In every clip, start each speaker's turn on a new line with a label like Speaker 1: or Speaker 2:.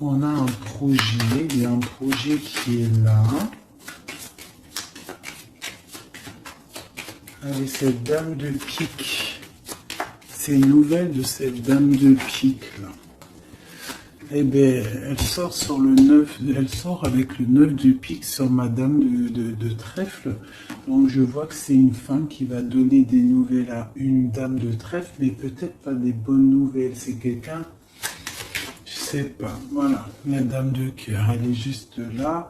Speaker 1: on a un projet, il y a un projet qui est là. Avec cette dame de pique. C'est une nouvelle de cette dame de pique là. Eh bien, elle sort sur le 9, elle sort avec le 9 de pique sur ma dame de trèfle. Donc je vois que c'est une femme qui va donner des nouvelles à une dame de trèfle, mais peut-être pas des bonnes nouvelles. C'est quelqu'un, je sais pas. Voilà, la dame de cœur, elle est juste là.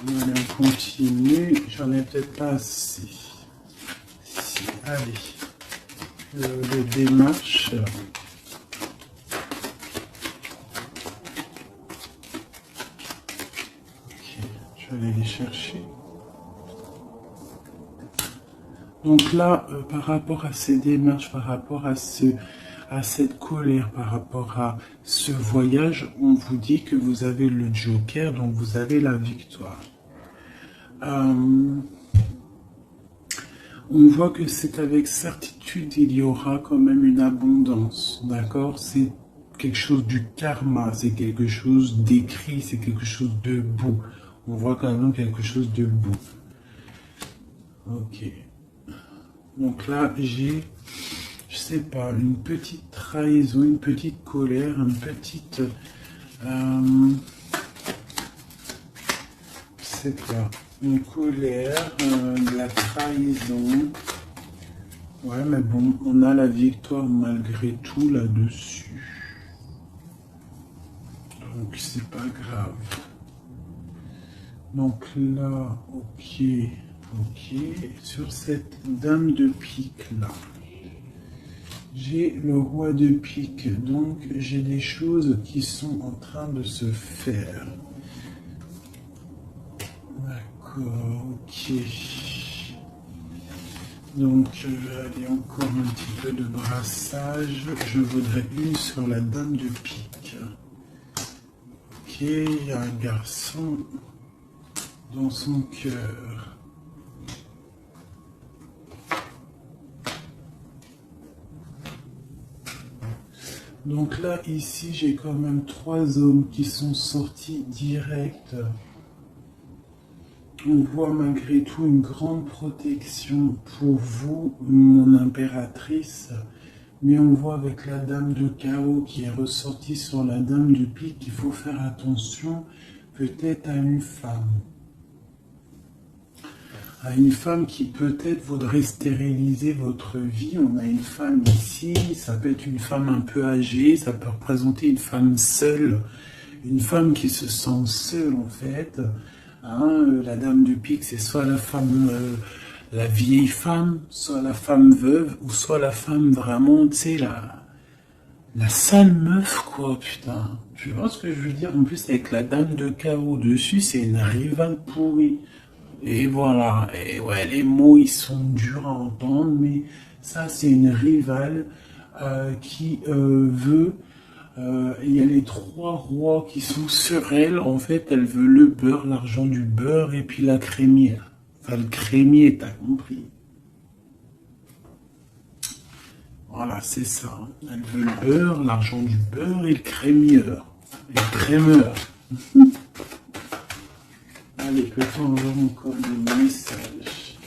Speaker 1: Allez, on continue. J'en ai peut-être pas assez. Si, allez. Le démarche. Ok, je vais aller les chercher. Donc là, par rapport à ces démarches, par rapport à cette colère, par rapport à ce voyage, on vous dit que vous avez le joker, donc vous avez la victoire. On voit que c'est avec certitude, il y aura quand même une abondance, d'accord? C'est quelque chose du karma, c'est quelque chose d'écrit, c'est quelque chose de beau. On voit quand même quelque chose de beau. Ok. Donc là, j'ai, je sais pas, une petite trahison, une petite colère, une petite... je sais pas, une colère, de la trahison. Ouais, mais bon, on a la victoire malgré tout là-dessus. Donc, c'est pas grave. Donc là, ok, ok. Sur cette dame de pique là, j'ai le roi de pique. Donc, j'ai des choses qui sont en train de se faire. D'accord, ok. Donc, allez, encore un petit peu de brassage. Je voudrais une sur la dame de pique. Ok, il y a un garçon dans son cœur. Donc là, ici, j'ai quand même 3 hommes qui sont sortis direct. On voit malgré tout une grande protection pour vous, mon impératrice. Mais on voit avec la dame de carreau qui est ressortie sur la dame de pique qu'il faut faire attention peut-être à une femme. À une femme qui peut-être voudrait stériliser votre vie. On a une femme ici, ça peut être une femme un peu âgée, ça peut représenter une femme seule. Une femme qui se sent seule en fait. Hein, la dame de pique, c'est soit la femme, la vieille femme, soit la femme veuve, ou soit la femme vraiment, tu sais, la sale meuf, quoi, putain. Tu vois ce que je veux dire? En plus, avec la dame de carreau dessus, c'est une rivale pourrie. Et voilà, et ouais, les mots, ils sont durs à entendre, mais ça, c'est une rivale qui veut... il y a les 3 rois qui sont sur elle. En fait, elle veut le beurre, l'argent du beurre et puis la crémière. Enfin, le crémier, t'as compris. Voilà, c'est ça. Elle veut le beurre, l'argent du beurre et le crémieur. Et le crémeur. Allez, peut-on avoir encore des messages?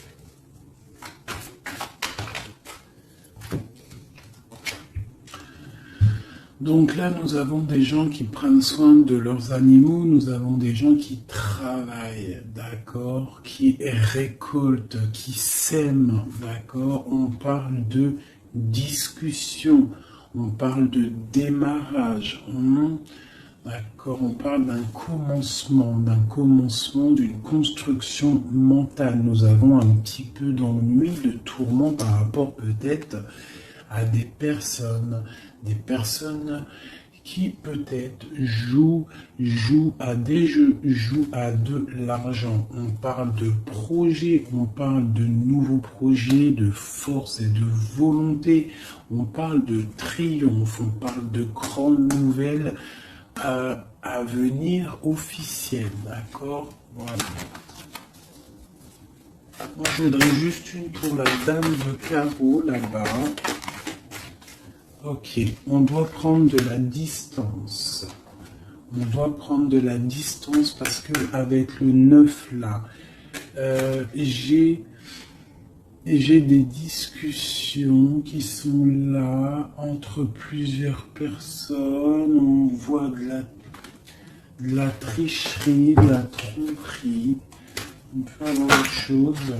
Speaker 1: Donc là, nous avons des gens qui prennent soin de leurs animaux, nous avons des gens qui travaillent, d'accord, qui récoltent, qui sèment, d'accord. On parle de discussion, on parle de démarrage, d'accord. On parle d'un commencement, d'une construction mentale. Nous avons un petit peu d'ennui, de tourment par rapport peut-être à des personnes qui peut-être jouent à des jeux, jouent à de l'argent. On parle de projets, on parle de nouveaux projets, de force et de volonté. On parle de triomphe, on parle de grandes nouvelles à venir officielles, d'accord? Voilà. Moi, je voudrais juste une pour la dame de carreau là-bas. Ok, on doit prendre de la distance. On doit prendre de la distance parce que avec le 9 là, j'ai des discussions qui sont là entre plusieurs personnes. On voit de la tricherie, de la tromperie. On peut avoir autre chose.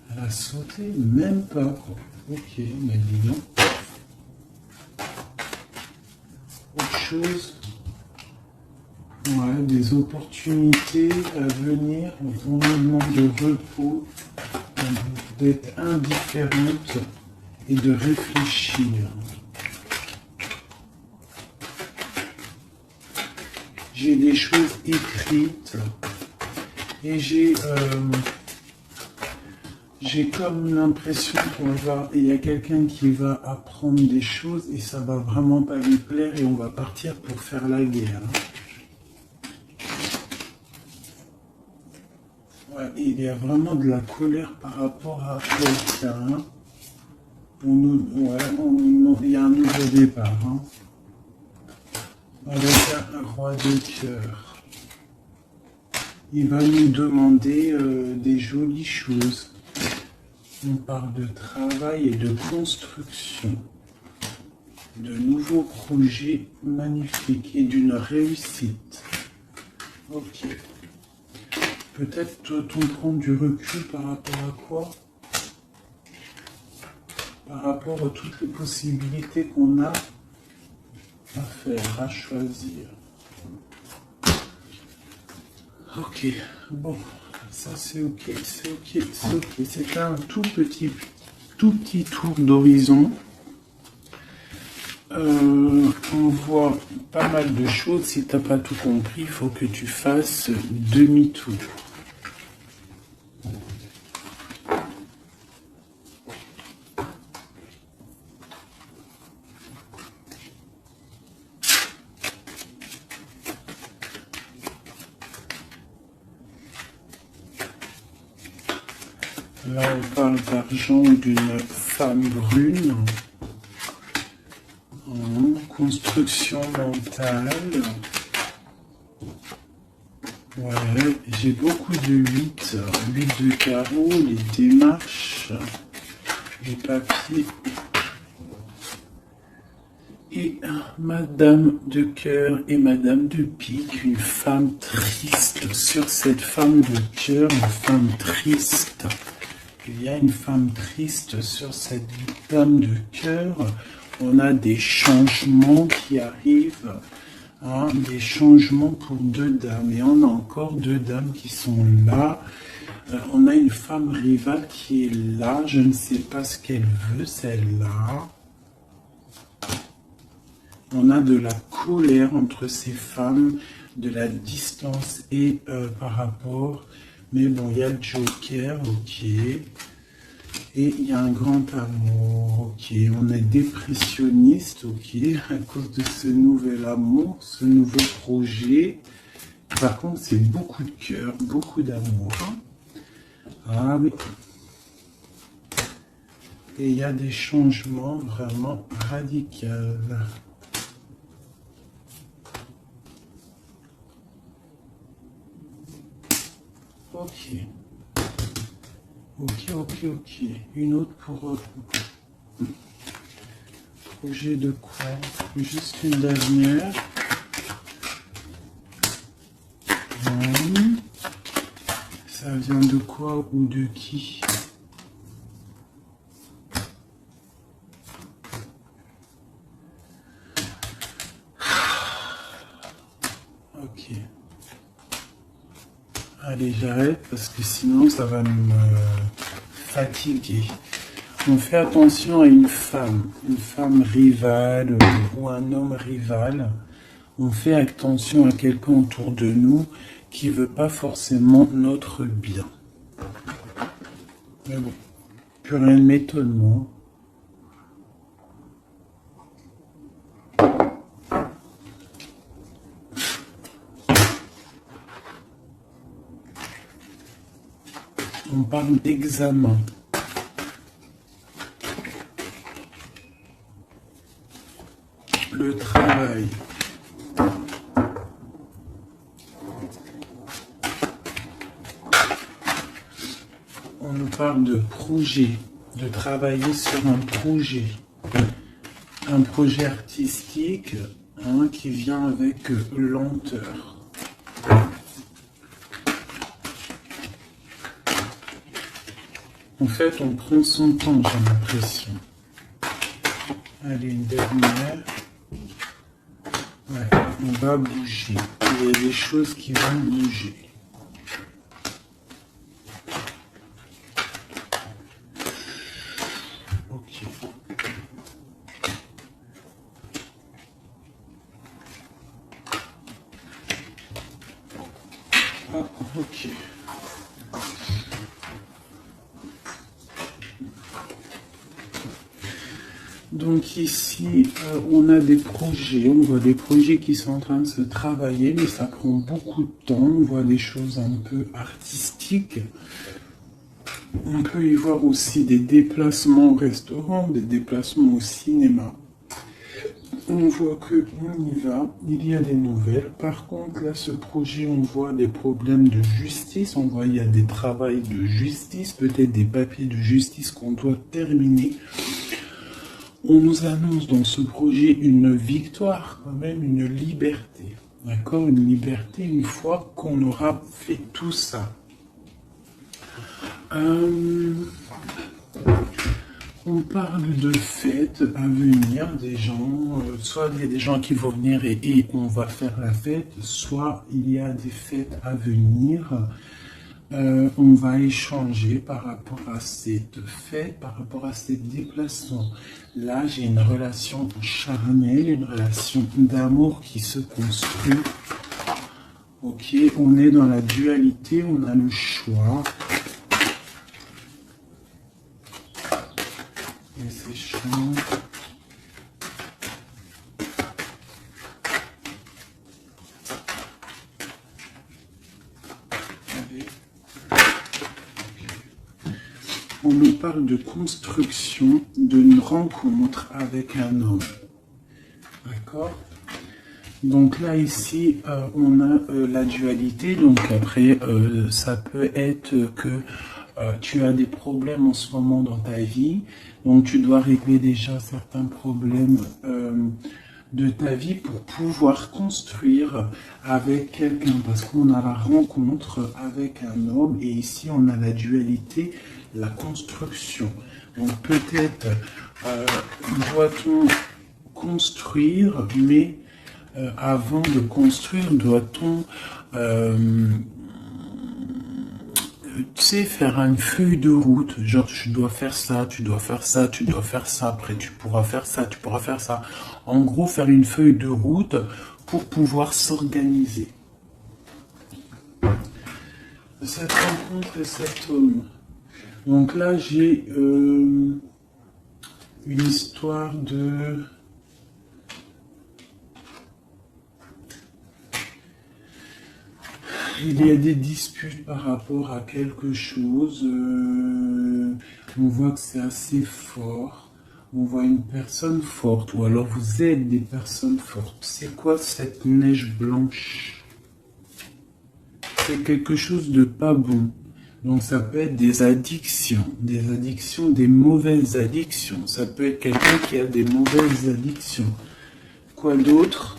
Speaker 1: Elle a sauté, même pas. Ok, mais dis donc. Autre chose. Ouais, des opportunités à venir. On nous demande de repos, d'être indifférente et de réfléchir. J'ai des choses écrites et j'ai comme l'impression il y a quelqu'un qui va apprendre des choses et ça va vraiment pas lui plaire et on va partir pour faire la guerre. Ouais, il y a vraiment de la colère par rapport à quelqu'un. Il y a un nouveau départ. Hein. Avec un roi de cœur. Il va nous demander des jolies choses. On parle de travail et de construction, de nouveaux projets magnifiques et d'une réussite. Ok. Peut-être peut-on prendre du recul par rapport à quoi? Par rapport à toutes les possibilités qu'on a à faire, à choisir. Ok, bon. Ça c'est ok, c'est ok, c'est ok. C'est un tout petit tour d'horizon. On voit pas mal de choses. Si t'as pas tout compris, il faut que tu fasses demi-tour. Là, on parle d'argent d'une femme brune. Construction mentale. Ouais, j'ai beaucoup de 8. 8 de carreau, les démarches, les papiers. Et Madame de cœur et Madame de pique, une femme triste. Sur cette femme de cœur, une femme triste. Il y a une femme triste sur cette dame de cœur. On a des changements qui arrivent, hein, des changements pour deux dames. Et on a encore deux dames qui sont là. On a une femme rivale qui est là. Je ne sais pas ce qu'elle veut, celle-là. On a de la colère entre ces femmes, de la distance et par rapport... Mais bon, il y a le Joker, ok. Et il y a un grand amour, ok. On est dépressionniste, ok. À cause de ce nouvel amour, ce nouveau projet. Par contre, c'est beaucoup de cœur, beaucoup d'amour. Ah oui. Et il y a des changements vraiment radicaux. Ok. Ok. Une autre pour projet de quoi? Juste une dernière. Ça vient de quoi ou de qui? Ok. Allez, j'arrête parce que sinon ça va me fatiguer. On fait attention à une femme rivale ou un homme rival. On fait attention à quelqu'un autour de nous qui veut pas forcément notre bien. Mais bon, plus rien ne m'étonne, moi. on parle d'examen. Le travail. On nous parle de projet, de travailler sur un projet artistique qui vient avec lenteur. En fait, on prend son temps, j'ai l'impression. Allez, une dernière. Ouais, on va bouger. Il y a des choses qui vont bouger. Ok. Ah, ok. Donc ici, on a des projets, on voit des projets qui sont en train de se travailler, mais ça prend beaucoup de temps. On voit des choses un peu artistiques. On peut y voir aussi des déplacements au restaurant, des déplacements au cinéma. On voit qu'on y va, il y a des nouvelles. Par contre, là, ce projet, on voit des problèmes de justice. On voit qu'il y a des travaux de justice, peut-être des papiers de justice qu'on doit terminer. On nous annonce dans ce projet une victoire, quand même une liberté. D'accord? Une liberté une fois qu'on aura fait tout ça. On parle de fêtes à venir, des gens, soit il y a des gens qui vont venir et on va faire la fête, soit il y a des fêtes à venir. On va échanger par rapport à cette fête, par rapport à ces déplacements. Là, j'ai une relation charnelle, une relation d'amour qui se construit. Ok, on est dans la dualité, on a le choix. Et c'est chiant. On nous parle de construction d'une rencontre avec un homme. D'accord? Donc là, ici, on a la dualité. Donc après, ça peut être que tu as des problèmes en ce moment dans ta vie. Donc tu dois régler déjà certains problèmes de ta vie pour pouvoir construire avec quelqu'un. Parce qu'on a la rencontre avec un homme. Et ici, on a la dualité, la construction. Donc peut-être doit-on construire, mais avant de construire, doit-on tu sais, faire une feuille de route, genre tu dois faire ça, tu dois faire ça, tu dois faire ça, après tu pourras faire ça, tu pourras faire ça. En gros, faire une feuille de route pour pouvoir s'organiser. Cette rencontre et cet homme. Donc là, j'ai une histoire de... Il y a des disputes par rapport à quelque chose. On voit que c'est assez fort. On voit une personne forte. Ou alors vous êtes des personnes fortes. C'est quoi cette neige blanche? C'est quelque chose de pas bon. Donc ça peut être des addictions, des mauvaises addictions. Ça peut être quelqu'un qui a des mauvaises addictions. Quoi d'autre?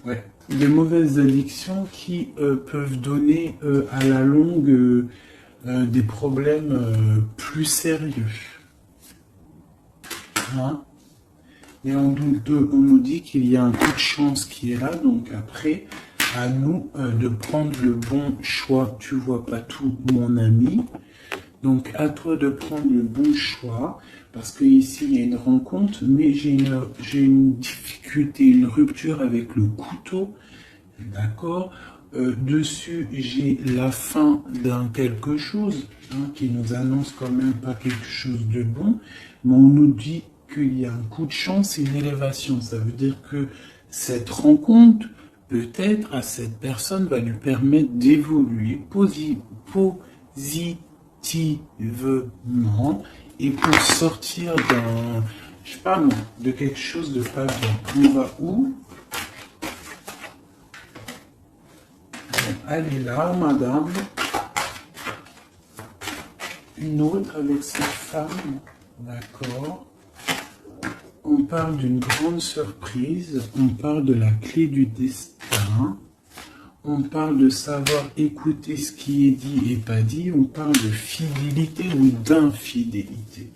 Speaker 1: Ouais. Des mauvaises addictions qui peuvent donner à la longue des problèmes plus sérieux. Hein? Et on nous dit qu'il y a un coup de chance qui est là, donc après, à nous de prendre le bon choix. Tu vois pas tout, mon ami. Donc à toi de prendre le bon choix, parce que ici il y a une rencontre, mais j'ai une difficulté, une rupture avec le couteau, d'accord. Dessus j'ai la fin d'un quelque chose, qui nous annonce quand même pas quelque chose de bon, mais on nous dit qu'il y a un coup de chance et une élévation. Ça veut dire que cette rencontre, peut-être à cette personne, va lui permettre d'évoluer positivement et pour sortir d'un, je sais pas moi, de quelque chose de pas bien. On va où? Elle est là, madame. Une autre avec cette femme. D'accord. On parle d'une grande surprise. On parle de la clé du destin. On parle de savoir écouter ce qui est dit et pas dit. On parle de fidélité ou d'infidélité.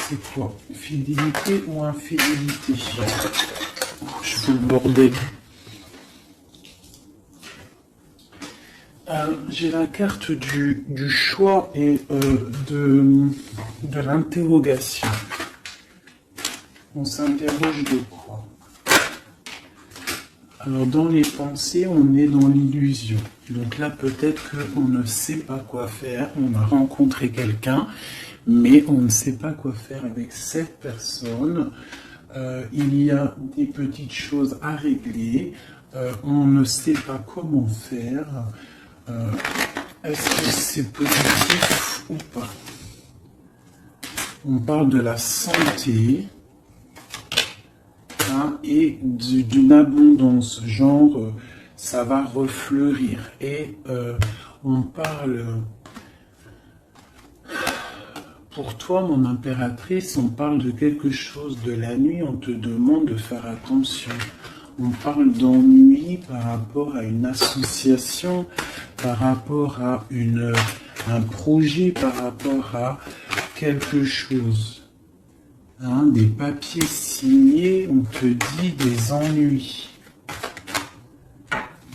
Speaker 1: C'est quoi? Fidélité ou infidélité? Je fais le bordel. J'ai la carte du choix et de l'interrogation. On s'interroge de quoi? Alors dans les pensées, on est dans l'illusion. Donc là, peut-être qu'on ne sait pas quoi faire. On a rencontré quelqu'un, mais on ne sait pas quoi faire avec cette personne. Il y a des petites choses à régler. On ne sait pas comment faire. Est-ce que c'est positif ou pas? On parle de la santé hein, et d'une abondance, genre ça va refleurir. Et on parle, pour toi mon impératrice, on parle de quelque chose de la nuit, on te demande de faire attention. On parle d'ennui par rapport à une association, par rapport à un projet, par rapport à quelque chose. Hein, des papiers signés, on te dit des ennuis.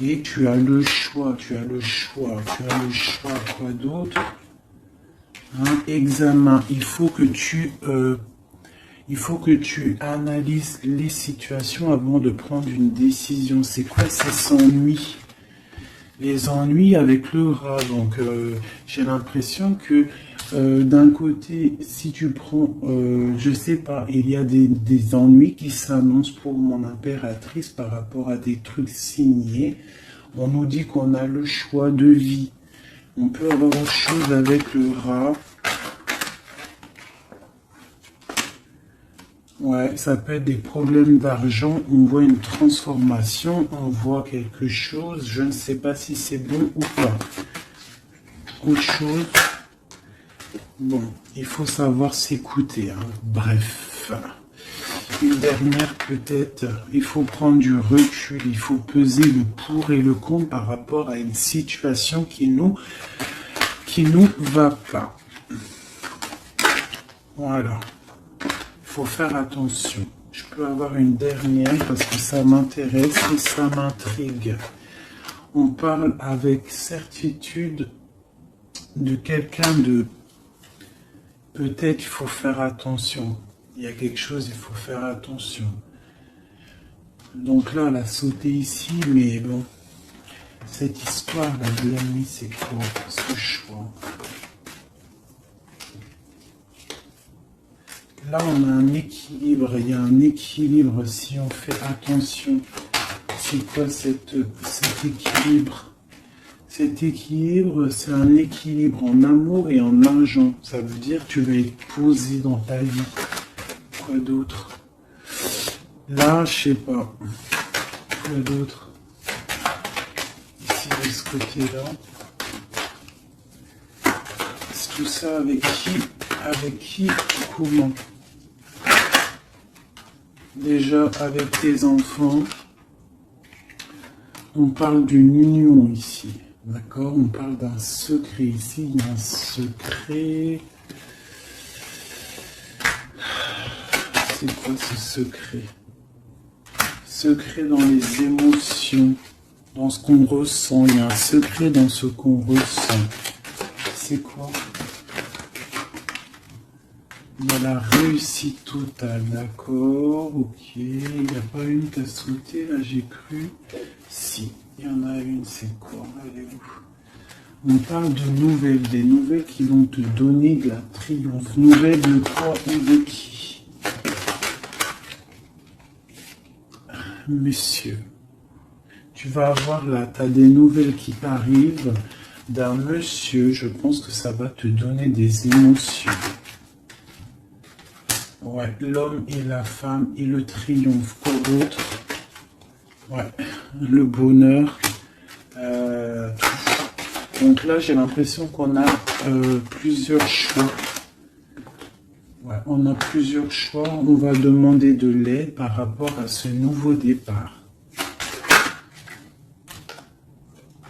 Speaker 1: Et tu as le choix, quoi d'autre? Hein, examen, il faut que tu analyses les situations avant de prendre une décision. C'est quoi ces ennuis? Les ennuis avec le rat. Donc, j'ai l'impression que d'un côté, si tu prends, je sais pas, il y a des ennuis qui s'annoncent pour mon impératrice par rapport à des trucs signés. On nous dit qu'on a le choix de vie. On peut avoir autre chose avec le rat. Ouais, ça peut être des problèmes d'argent, on voit une transformation, on voit quelque chose, je ne sais pas si c'est bon ou pas. Autre chose, bon, il faut savoir s'écouter, hein. Bref. Une dernière peut-être, il faut prendre du recul, il faut peser le pour et le contre par rapport à une situation qui nous va pas. Voilà. Faut faire attention. Je peux avoir une dernière parce que ça m'intéresse et ça m'intrigue. On parle avec certitude de quelqu'un de... Peut-être il faut faire attention. Il y a quelque chose, il faut faire attention. Donc là, elle a sauté ici, mais bon. Cette histoire, la nuit, c'est quoi ce choix? Là, on a un équilibre. Il y a un équilibre si on fait attention. C'est quoi cet équilibre? Cet équilibre, c'est un équilibre en amour et en argent. Ça veut dire que tu vas être posé dans ta vie. Quoi d'autre? Là, je sais pas. Quoi d'autre? Ici, de ce côté-là. C'est tout ça avec qui? Avec qui? Comment? Déjà avec tes enfants, on parle d'une union ici, d'accord? On parle d'un secret ici, il y a un secret. C'est quoi ce secret? Secret dans les émotions, dans ce qu'on ressent, il y a un secret dans ce qu'on ressent. C'est quoi? Il y a la réussite totale, d'accord, ok, il n'y a pas une qui a sauté, là j'ai cru, si, il y en a une, c'est quoi, elle est où? On parle de nouvelles, des nouvelles qui vont te donner de la triomphe, nouvelles de quoi ou de qui? Monsieur, tu vas avoir là, tu as des nouvelles qui t'arrivent, d'un monsieur. Je pense que ça va te donner des émotions. Ouais, l'homme et la femme et le triomphe. Quoi d'autre? Ouais, le bonheur. Donc là, j'ai l'impression qu'on a plusieurs choix. Ouais, on a plusieurs choix. On va demander de l'aide par rapport à ce nouveau départ.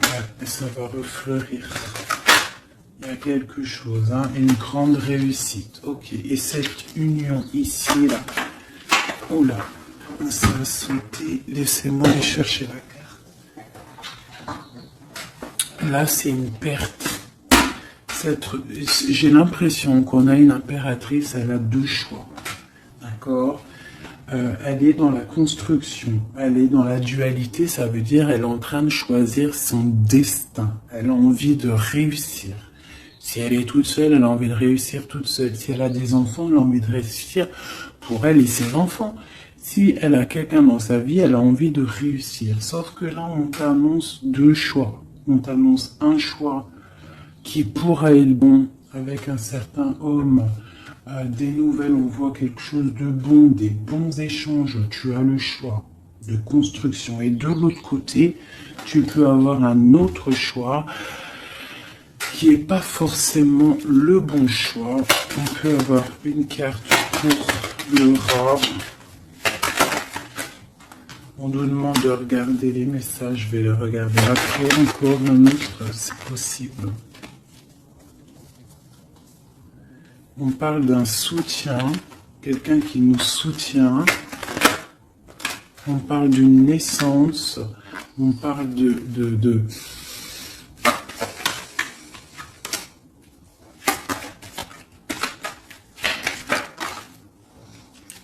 Speaker 1: Ouais, et ça va refleurir. Il y a quelque chose, hein, une grande réussite. Ok, et cette union ici, là. Oh là, ça va sauter. Laissez-moi aller chercher la carte. Là, c'est une perte. J'ai l'impression qu'on a une impératrice, elle a deux choix. D'accord? Elle est dans la construction, elle est dans la dualité, ça veut dire elle est en train de choisir son destin. Elle a envie de réussir. Si elle est toute seule, elle a envie de réussir toute seule. Si elle a des enfants, elle a envie de réussir pour elle et ses enfants. Si elle a quelqu'un dans sa vie, elle a envie de réussir. Sauf que là, on t'annonce deux choix. On t'annonce un choix qui pourra être bon avec un certain homme. Des nouvelles, on voit quelque chose de bon, des bons échanges. Tu as le choix de construction. Et de l'autre côté, tu peux avoir un autre choix qui n'est pas forcément le bon choix. On peut avoir une carte pour le rat. On nous demande de regarder les messages, je vais les regarder après. Encore un autre, c'est possible. On parle d'un soutien, quelqu'un qui nous soutient. On parle d'une naissance. On parle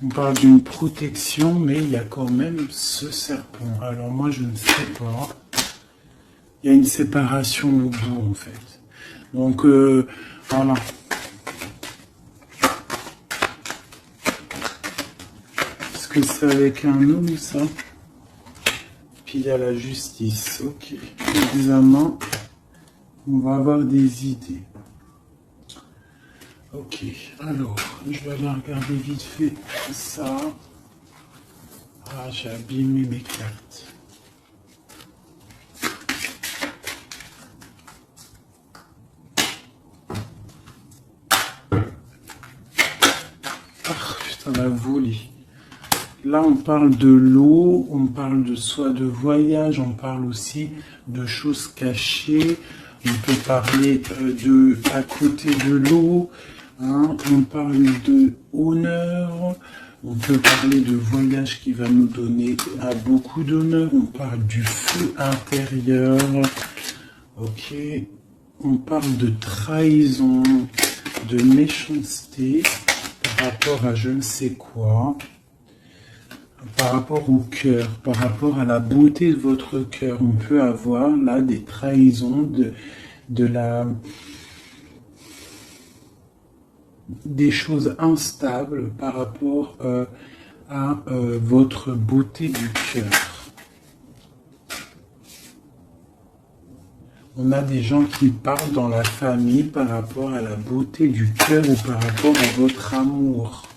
Speaker 1: On parle d'une protection, mais il y a quand même ce serpent. Alors moi, je ne sais pas. Il y a une séparation au bout, en fait. Donc, voilà. Est-ce que c'est avec un homme, ça? Puis il y a la justice. Ok. Examen. On va avoir des idées. Ok, alors, je vais aller regarder vite fait ça. Ah, j'ai abîmé mes cartes. Ah, putain, la volée. Là, on parle de l'eau, on parle de soit de voyage, on parle aussi de choses cachées. On peut parler de à côté de l'eau. Hein, on parle de honneur, on peut parler de voyage qui va nous donner beaucoup d'honneur, on parle du feu intérieur, ok, on parle de trahison, de méchanceté par rapport à je ne sais quoi, par rapport au cœur, par rapport à la beauté de votre cœur. On peut avoir là des trahisons, des choses instables par rapport à votre beauté du cœur. On a des gens qui parlent dans la famille par rapport à la beauté du cœur ou par rapport à votre amour.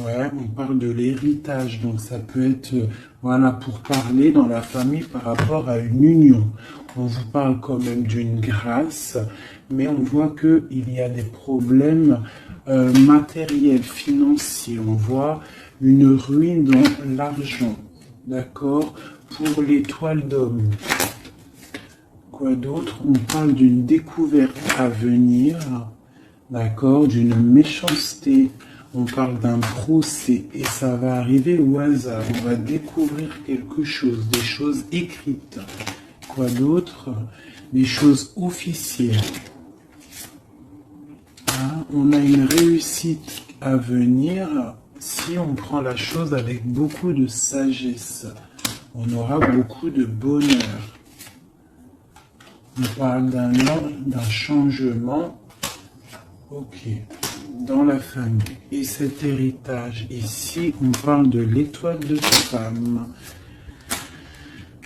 Speaker 1: Ouais, on parle de l'héritage, donc ça peut être, voilà, pour parler dans la famille par rapport à une union. On vous parle quand même d'une grâce, mais on voit qu'il y a des problèmes matériels, financiers. On voit une ruine dans l'argent, d'accord, pour l'étoile d'homme. Quoi d'autre? On parle d'une découverte à venir, d'accord, d'une méchanceté. On parle d'un procès et ça va arriver au hasard. On va découvrir quelque chose, des choses écrites. Quoi d'autre? Des choses officielles. Hein? On a une réussite à venir si on prend la chose avec beaucoup de sagesse. On aura beaucoup de bonheur. On parle d'un changement. Ok. Dans la famille. Et cet héritage, ici, on parle de l'étoile de femme.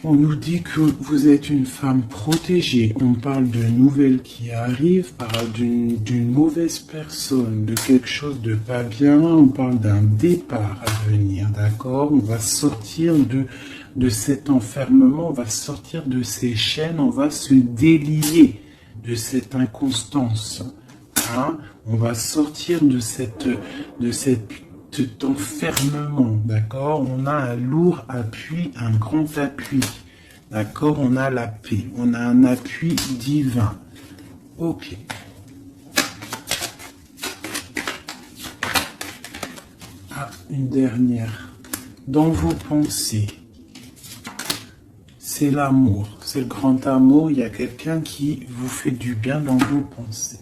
Speaker 1: On nous dit que vous êtes une femme protégée. On parle de nouvelles qui arrivent, d'une mauvaise personne, de quelque chose de pas bien. On parle d'un départ à venir, d'accord? On va sortir de cet enfermement, on va sortir de ces chaînes, on va se délier de cette inconstance. Hein? On va sortir de cet enfermement, d'accord? On a un lourd appui, un grand appui, d'accord? On a la paix, on a un appui divin. Ok. Ah, une dernière. Dans vos pensées, c'est l'amour, c'est le grand amour. Il y a quelqu'un qui vous fait du bien dans vos pensées.